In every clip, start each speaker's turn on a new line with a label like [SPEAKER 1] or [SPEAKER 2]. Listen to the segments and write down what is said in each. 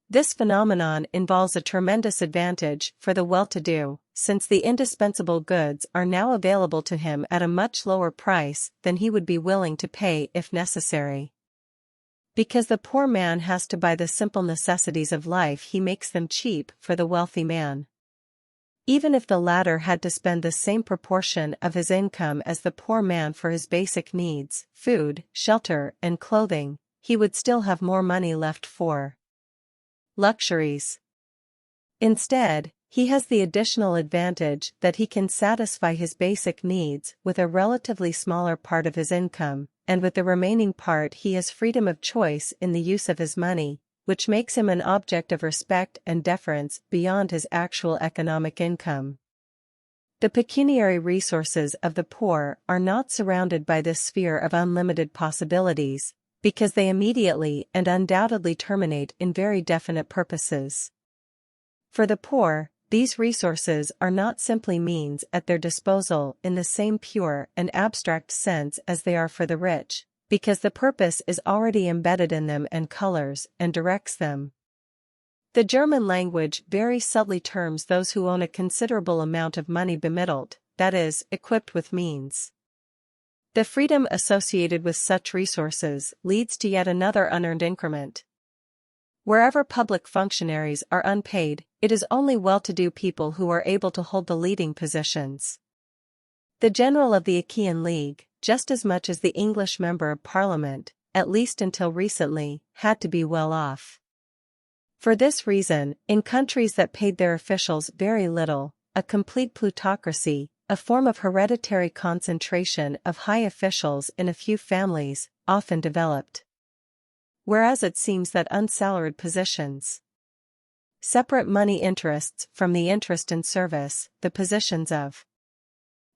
[SPEAKER 1] This phenomenon involves a tremendous advantage for the well-to-do, since the indispensable goods are now available to him at a much lower price than he would be willing to pay if necessary. Because the poor man has to buy the simple necessities of life, he makes them cheap for the wealthy man. Even if the latter had to spend the same proportion of his income as the poor man for his basic needs, food, shelter, and clothing, he would still have more money left for luxuries. Instead, he has the additional advantage that he can satisfy his basic needs with a relatively smaller part of his income, and with the remaining part he has freedom of choice in the use of his money, which makes him an object of respect and deference beyond his actual economic income. The pecuniary resources of the poor are not surrounded by this sphere of unlimited possibilities, because they immediately and undoubtedly terminate in very definite purposes. For the poor, these resources are not simply means at their disposal in the same pure and abstract sense as they are for the rich, because the purpose is already embedded in them and colors and directs them. The German language very subtly terms those who own a considerable amount of money bemittelt, that is, equipped with means. The freedom associated with such resources leads to yet another unearned increment. Wherever public functionaries are unpaid, it is only well-to-do people who are able to hold the leading positions. The general of the Achaean League, just as much as the English member of Parliament, at least until recently, had to be well off. For this reason, in countries that paid their officials very little, a complete plutocracy, a form of hereditary concentration of high officials in a few families, often developed. Whereas it seems that unsalaried positions separate money interests from the interest in service, the positions of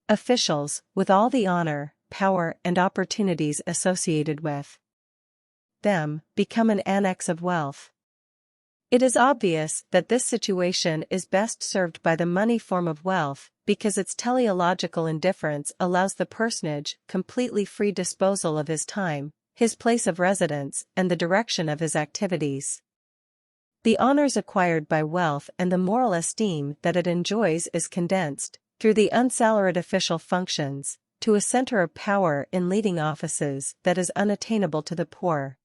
[SPEAKER 1] officials, with all the honor, power, and opportunities associated with them, become an annex of wealth. It is obvious that this situation is best served by the money form of wealth, because its teleological indifference allows the personage completely free disposal of his time, his place of residence, and the direction of his activities. The honors acquired by wealth and the moral esteem that it enjoys is condensed, through the unsalaried official functions, to a center of power in leading offices that is unattainable to the poor.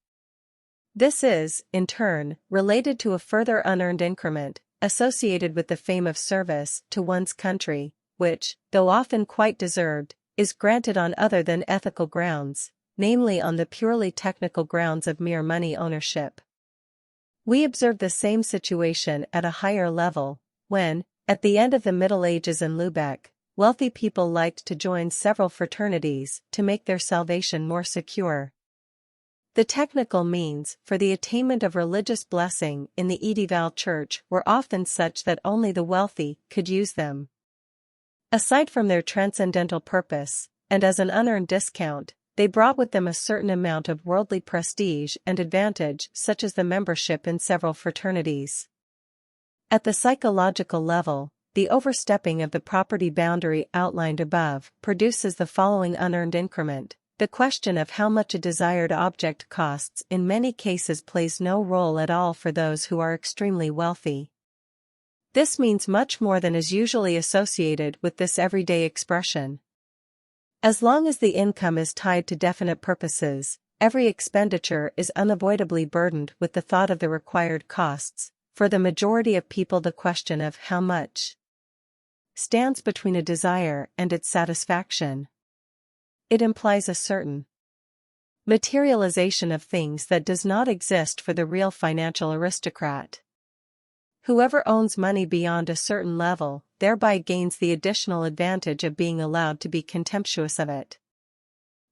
[SPEAKER 1] This is, in turn, related to a further unearned increment, associated with the fame of service to one's country, which, though often quite deserved, is granted on other than ethical grounds, namely on the purely technical grounds of mere money ownership. We observe the same situation at a higher level, when, at the end of the Middle Ages in Lubeck, wealthy people liked to join several fraternities to make their salvation more secure. The technical means for the attainment of religious blessing in the Edieval Church were often such that only the wealthy could use them. Aside from their transcendental purpose, and as an unearned discount, they brought with them a certain amount of worldly prestige and advantage, such as the membership in several fraternities. At the psychological level, the overstepping of the property boundary outlined above produces the following unearned increment. The question of how much a desired object costs in many cases plays no role at all for those who are extremely wealthy. This means much more than is usually associated with this everyday expression. As long as the income is tied to definite purposes, every expenditure is unavoidably burdened with the thought of the required costs. For the majority of people, the question of how much stands between a desire and its satisfaction. It implies a certain materialization of things that does not exist for the real financial aristocrat. Whoever owns money beyond a certain level thereby gains the additional advantage of being allowed to be contemptuous of it.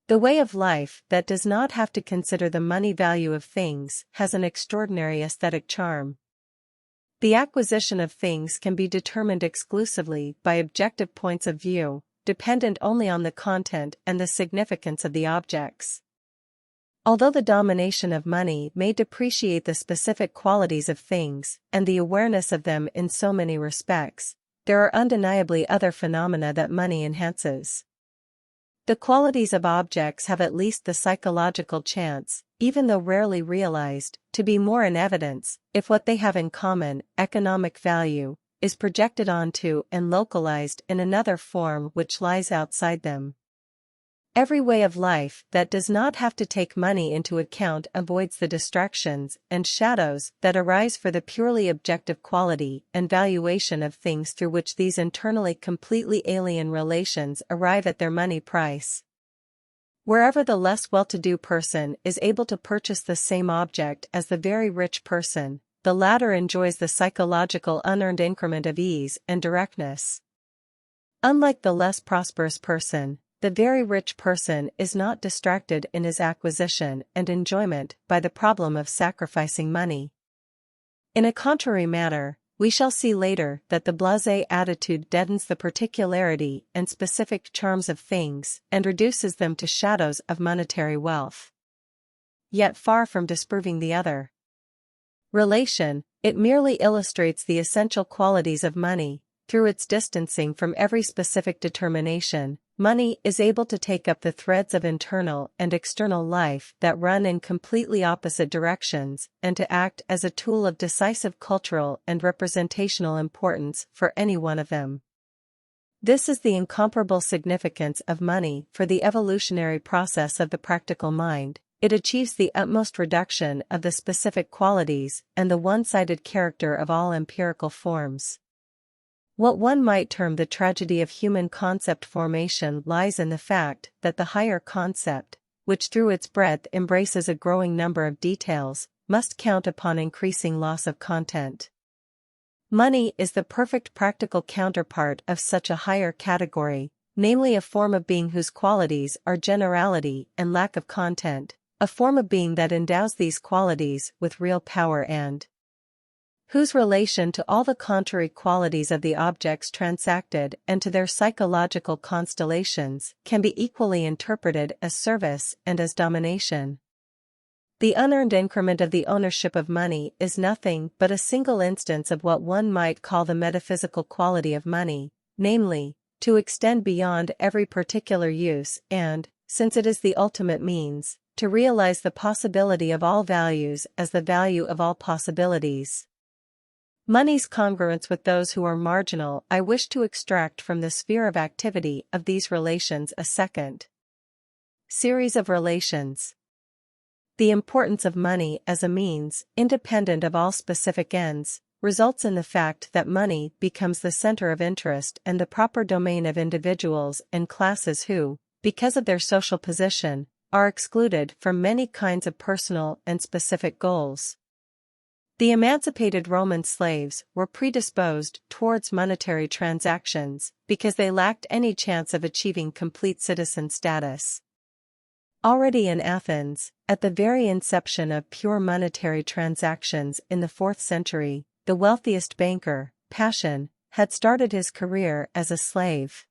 [SPEAKER 1] The way of life that does not have to consider the money value of things has an extraordinary aesthetic charm. The acquisition of things can be determined exclusively by objective points of view, dependent only on the content and the significance of the objects. Although the domination of money may depreciate the specific qualities of things and the awareness of them in so many respects, there are undeniably other phenomena that money enhances. The qualities of objects have at least the psychological chance, even though rarely realized, to be more in evidence, if what they have in common, economic value, is projected onto and localized in another form which lies outside them. Every way of life that does not have to take money into account avoids the distractions and shadows that arise for the purely objective quality and valuation of things through which these internally completely alien relations arrive at their money price. Wherever the less well-to-do person is able to purchase the same object as the very rich person, the latter enjoys the psychological unearned increment of ease and directness. Unlike the less prosperous person, the very rich person is not distracted in his acquisition and enjoyment by the problem of sacrificing money. In a contrary manner, we shall see later that the blasé attitude deadens the particularity and specific charms of things and reduces them to shadows of monetary wealth. Yet far from disproving the other relation, it merely illustrates the essential qualities of money. Through its distancing from every specific determination, money is able to take up the threads of internal and external life that run in completely opposite directions and to act as a tool of decisive cultural and representational importance for any one of them. This is the incomparable significance of money for the evolutionary process of the practical mind. It achieves the utmost reduction of the specific qualities and the one-sided character of all empirical forms. What one might term the tragedy of human concept formation lies in the fact that the higher concept, which through its breadth embraces a growing number of details, must count upon increasing loss of content. Money is the perfect practical counterpart of such a higher category, namely a form of being whose qualities are generality and lack of content, a form of being that endows these qualities with real power and whose relation to all the contrary qualities of the objects transacted and to their psychological constellations can be equally interpreted as service and as domination. The unearned increment of the ownership of money is nothing but a single instance of what one might call the metaphysical quality of money, namely, to extend beyond every particular use and, since it is the ultimate means, to realize the possibility of all values as the value of all possibilities. Money's congruence with those who are marginal. I wish to extract from the sphere of activity of these relations a second series of relations. The importance of money as a means, independent of all specific ends, results in the fact that money becomes the center of interest and the proper domain of individuals and classes who, because of their social position, are excluded from many kinds of personal and specific goals. The emancipated Roman slaves were predisposed towards monetary transactions because they lacked any chance of achieving complete citizen status. Already in Athens, at the very inception of pure monetary transactions in the 4th century, the wealthiest banker, Passion, had started his career as a slave.